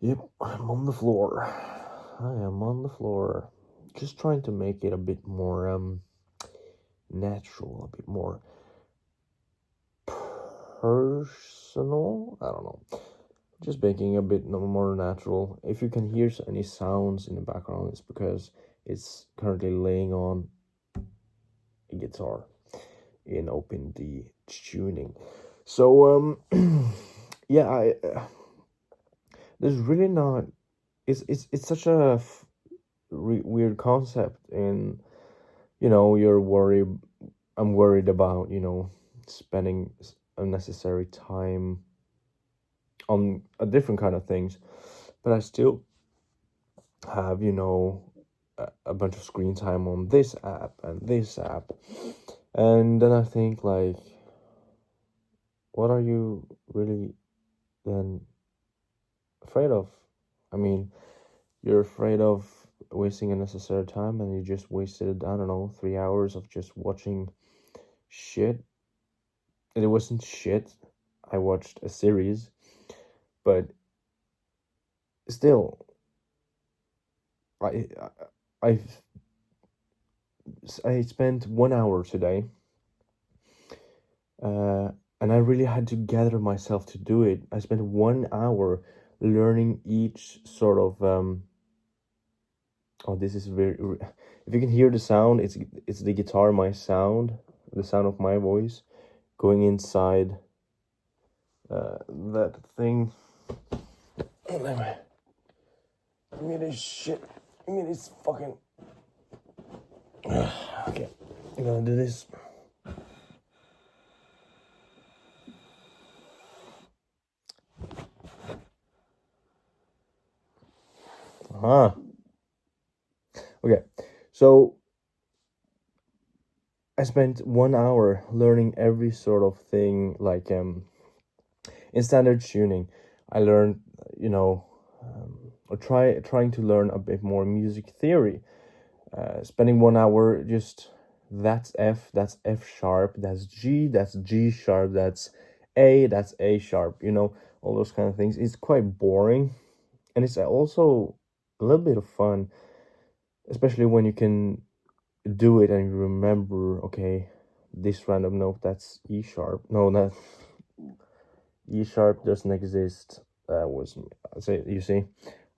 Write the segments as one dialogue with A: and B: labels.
A: Yep, I'm on the floor. I am on the floor. Just trying to make it a bit more natural, a bit more personal. I don't know. Just making a bit more natural. If you can hear any sounds in the background, it's because it's currently laying on a guitar in open D tuning. So yeah, I there's really not. It's such a weird concept, and you're worried. I'm worried about spending unnecessary time on a different kind of things, but I still have a bunch of screen time on this app and this app, and then I think like, what are you really then afraid of? I mean, you're afraid of wasting unnecessary time, and you just wasted, I don't know, 3 hours of just watching shit. And it wasn't shit. I watched a series, but still, I I I spent 1 hour today, uh, and I really had to gather myself to do it. I spent 1 hour learning each sort of oh, this is very. If you can hear the sound, it's the guitar, my sound, the sound of my voice going inside that thing. Give me this shit. Give me this fucking. Okay, I'm gonna do this. Okay, so I spent 1 hour learning every sort of thing, like in standard tuning. I learned, or trying to learn a bit more music theory. Spending 1 hour just that's F sharp, that's G sharp, that's A sharp. All those kind of things. It's quite boring, and it's also a little bit of fun, especially when you can do it and you remember, okay, this random note, that's E sharp. No, that E sharp doesn't exist. That was, say, you see,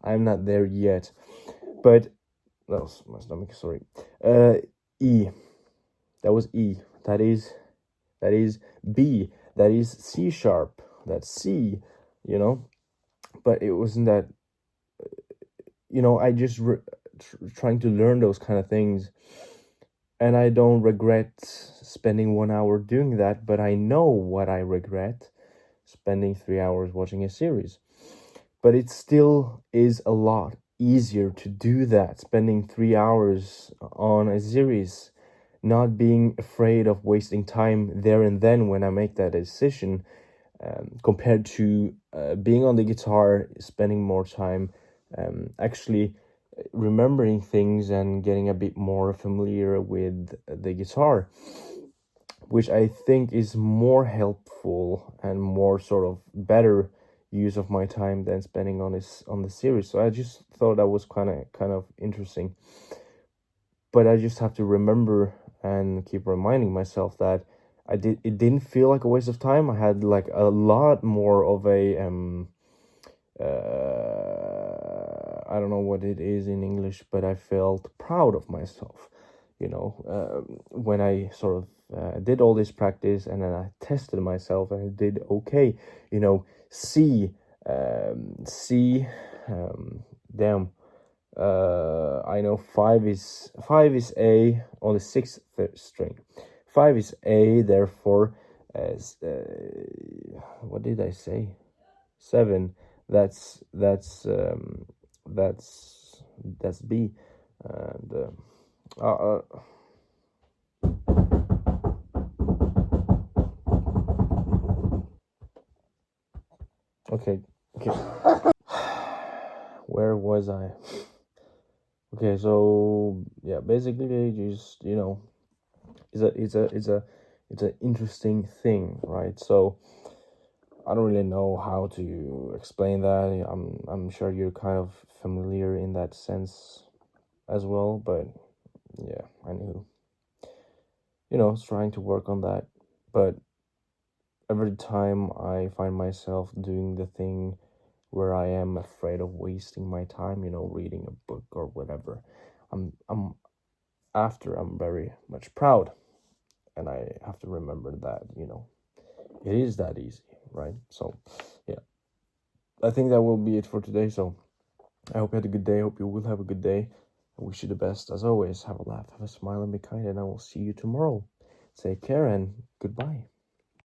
A: I'm not there yet, but that was my stomach. Sorry. E. That was E. That is B. That is C sharp. That's C. You know, but it wasn't that. I just trying to learn those kind of things, and I don't regret spending 1 hour doing that. But I know what I regret: spending 3 hours watching a series. But it still is a lot easier to do that, spending 3 hours on a series, not being afraid of wasting time there and then when I make that decision, compared to being on the guitar, spending more time actually remembering things and getting a bit more familiar with the guitar, which I think is more helpful and more sort of better use of my time than spending on the series. So I just thought that was kind of interesting. But I just have to remember and keep reminding myself that it didn't feel like a waste of time. I had like a lot more of a I don't know what it is in English, but I felt proud of myself, when I sort of did all this practice, and then I tested myself and I did okay. C, C, damn. I know five is A on the sixth string. Five is A, therefore, as what did I say? Seven. That's B, and okay, okay. Where was I? Okay, so yeah, basically they just it's an interesting thing, right? So I don't really know how to explain that. I'm sure you're kind of familiar in that sense as well, but yeah, I knew, trying to work on that. But every time I find myself doing the thing where I am afraid of wasting my time, reading a book or whatever, I'm I'm very much proud, and I have to remember that, it is that easy, right? So, yeah, I think that will be it for today. So, I hope you had a good day. I hope you will have a good day. I wish you the best as always. Have a laugh, have a smile, and be kind. And I will see you tomorrow. Take care and goodbye.